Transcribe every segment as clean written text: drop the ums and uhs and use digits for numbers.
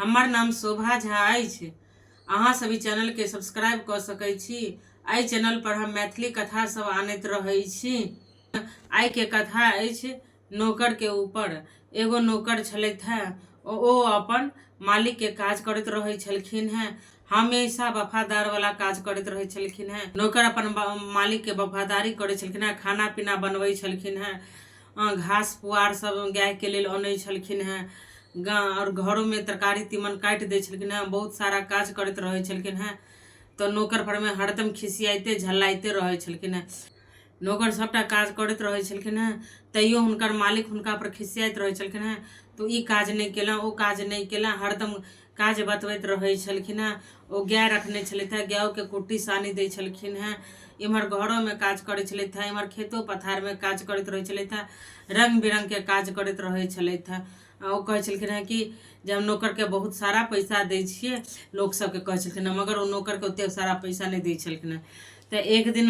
हमर नाम शोभा झा अछि। अहाँ सभी चैनल के सब्सक्राइब कर सकै छी। एहि चैनल पर हम मैथिली कथा सब आनैत रहै छी। आइ के कथा अछि नौकर के ऊपर। एगो नौकर छलथि है, ओ अपन मालिक के काज करैत रहै छलखिन हैं। हमेशा वफादार वाला काज करैत रहै छलखिन हैं। नौकर अपन मालिक के वफादारी करै छलखिन हैं, खाना पीना बनबै छलखिन हैं, घास पुआर सब गाय के लेल अनै छलखिन हैं, और घरों में तरकारी तीमन काटि दै छलखिन हैं, बहुत सारा काज करैत रहै छलखिन हैं। तो नौकर पर में हरदम खिसियाइते झल्लाइते रहै छलखिन हैं। नौकर सबटा काज करैत रहै छलखिन हैं, तैयो हुनकर मालिक हुनका पर खिसियाइत रहै छलखिन हैं। तो ई काज नहीं केला, ओ काज नहीं केला, हरदम काज बतबैत रहै छलखिन हैं। ओ गाय रखने छलथि हैं, गायों के कुट्टी सानी दै छलखिन हैं। इम्हर घरों में काज करै छलथि हैं, इम्हर खेतो पथार में काज करैत रहै छलथि हैं, रंग बिरंग के काज करैत रहै छलथि हैं। ओ कहै छलखिन हैं कि जे हम नौकर के बहुत सारा पैसा दै छियै, लोग सबके कहै छलखिन हैं, मगर ओ नौकर के ओते सारा पैसा नहीं दै छलखिन हैं। तो एक दिन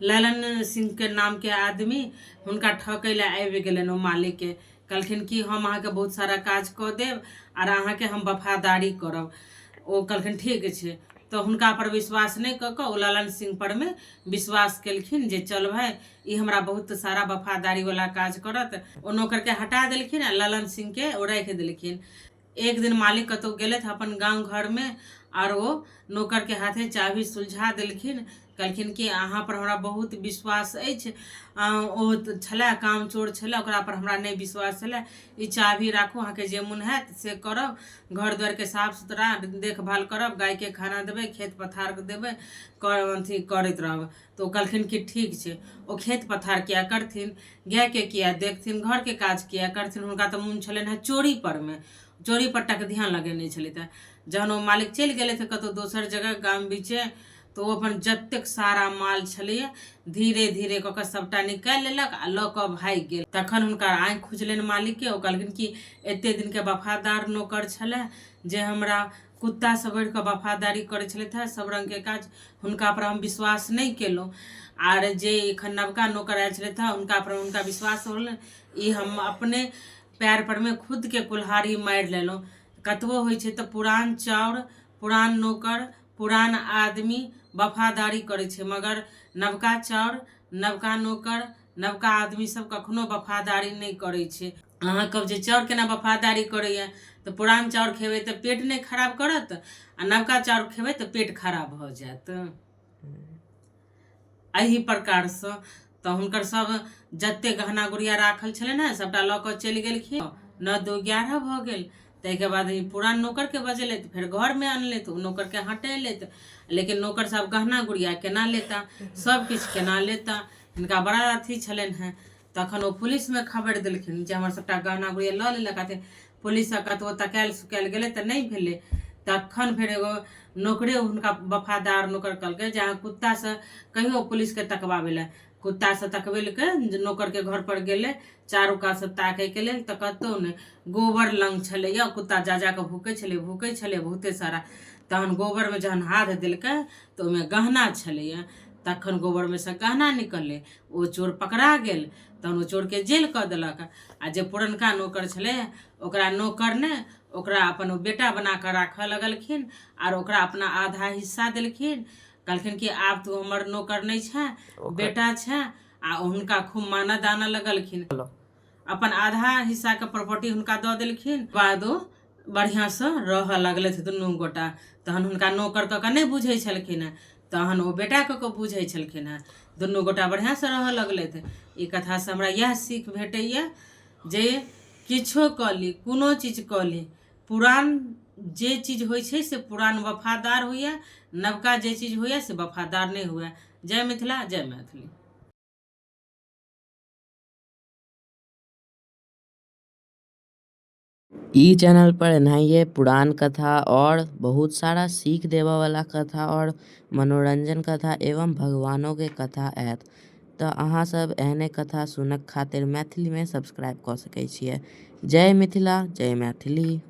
ललन सिंह के नाम के आदमी हुनका ठकै ला आबि गेलनि। ओ मालिक के कहलखिन कि हम अहाँ के बहुत सारा काज कऽ देब और अहाँ के हम वफादारी करब। ओ कहलखिन ठीक छै। तो हुनका पर विश्वास नहीं कऽ कऽ ओ ललन सिंह पर में विश्वास केलखिन जे चल भाई ई हमरा बहुत सारा वफादारी वाला काज करत। ओ नौकर के हटा देलखिन आ ललन सिंह के ओ रख देलखिन। एक दिन मालिक कतौ गेले थे अपन गांव घर में, और वो नौकर के हाथे चाबी सुलझा देलखिन। कहलखिन कि अहाँ पर हमरा बहुत विश्वास अछि, ओ छलै काम चोर छलै, ओकरा पर हमरा नहीं विश्वास छलै। ई चाबी राखू, अहाँ के जे मन हैत से करब, घर द्वार के साफ सुथरा देखभाल करब, गाय के खाना देबै, खेत पथार देबै, अथी करैत रहब। तो कहलखिन कि ठीक छै। ओ खेत पथार किया करथिन, गाय के किया देखथिन, घर के काज किया करथिन। हुनका तो मन छलनि हैं चोरी पर में, चोरी पट्टा के ध्यान लगेने छलथि हैं। जहन ओ मालिक चलि गेले थे कतौ दोसर जगह गाम बीचे, तो ओ अपन जतेक सारा माल छलैया धीरे धीरे कऽ सबटा निकालि लेलक आ लऽ कऽ भागि गेल। तखन हुनका आँखि खुजलनि मालिक के। ओ कहलखिन कि एते दिन के वफादार नौकर छलै, जे हमरा कुत्ता से बढ़ि कऽ वफादारी करै छलथि हैं, सब रंग के काज, हुनका पर हम विश्वास नहीं केलहुँ। आर जे एखन नवका नौकर आयल छलथि हैं हुनका पर हुनका विश्वास होलनि। ई हम अपने पैर पर में खुद के कुल्हाड़ी मारि लेलहुँ। कतबो होइ छै तो पुरान चाउर, पुरान नौकर, पुरान आदमी वफादारी करे छै, मगर नवका चाउर, नवका नौकर, नवका आदमी सब कखनो वफादारी नहीं करे छै। अहाँ कब जे चाउर केना वफादारी करैया, तो पुरान चाउर खेबै तो पेट नहीं खराब करत, आ नवका चाउर खेबै तो पेट खराब भ जायत। एही प्रकार से तो हुनकर सब जते गहना गुड़िया राखल छलनि हैं सबटा लऽ कऽ चलि गेलखिन। 9-2-11 भ गेल। ताहिके बाद पुरान नौकर के बजेलथि, फिर घर में अनलथि, ओ नौकर के हटेलथि। लेकिन नौकर साहब गहना गुड़िया केना लेता, सब किछु केना लेता, हिनका बड़ा अथी छलनि हैं। तखन ओ पुलिस में खबर देलखिन जे हमर सबटा गहना गुड़िया लऽ लेलक। पुलिस कतबो तकायल सुकायल गेलै तऽ नहीं भेलै। तखन फिर एगो नौकरे हुनका वफादार नौकर कहलकै जे अहाँ कुत्ता से कहियो पुलिस के तकवावे ला। कुत्ता से तकबेलकै, नौकर के घर पर गेले चारू कात से ताके के लेल, तऽ कतौ नहीं, गोबर लंग छलैया। कुत्ता जा जा के भूकै छलै बहुते सारा। तहन गोबर में जहन हाथ देलकै तो ओहिमे गहना छलैया। तखन गोबर में से गहना निकललै, ओ चोर पकड़ा गेल। तहन ओ चोर के जेल कऽ देलक। आ जे पुरनका नौकर छलै ओकरा नौकर ने ओकरा अपन बेटा बना कऽ राखऽ लगलखिन, और ओकरा अपना आधा हिस्सा देलखिन। कहलखिन कि आब तू हमर नौकर नहीं छै, बेटा छै। आ हुनका खूब माना दाना लगलखिन, अपन आधा हिस्सा के प्रॉपर्टी हुनका दऽ देलखिन। बाद ओ बढ़िया से रह लगलथि दुनू गोटा। तहन हुनका नौकर कऽ के नहीं बुझै छलखिन हैं, तहन ओ बेटा कऽ के बुझै छलखिन हैं। दुनू गोटा बढ़िया से रह लगलथि। ई कथा से हमरा यह सीख भेटैया जे किछो कऽ ली, कोनो चीज कऽ ली, पुरान जे चीज होइ छै से पुरान वफादार होइए, नवका जे चीज होइए से वफादार नहीं हुए। जय मिथिला, जय मैथिली। ई चैनल पर एनाहिए पुरान कथा और बहुत सारा सीख देवा वाला कथा और मनोरंजन कथा एवं भगवानों के कथा आयत। तो अहाँ सब एहने कथा सुनक खातिर मैथिली में सब्सक्राइब कर सकै छियै। जय मिथिला, जय मैथिली।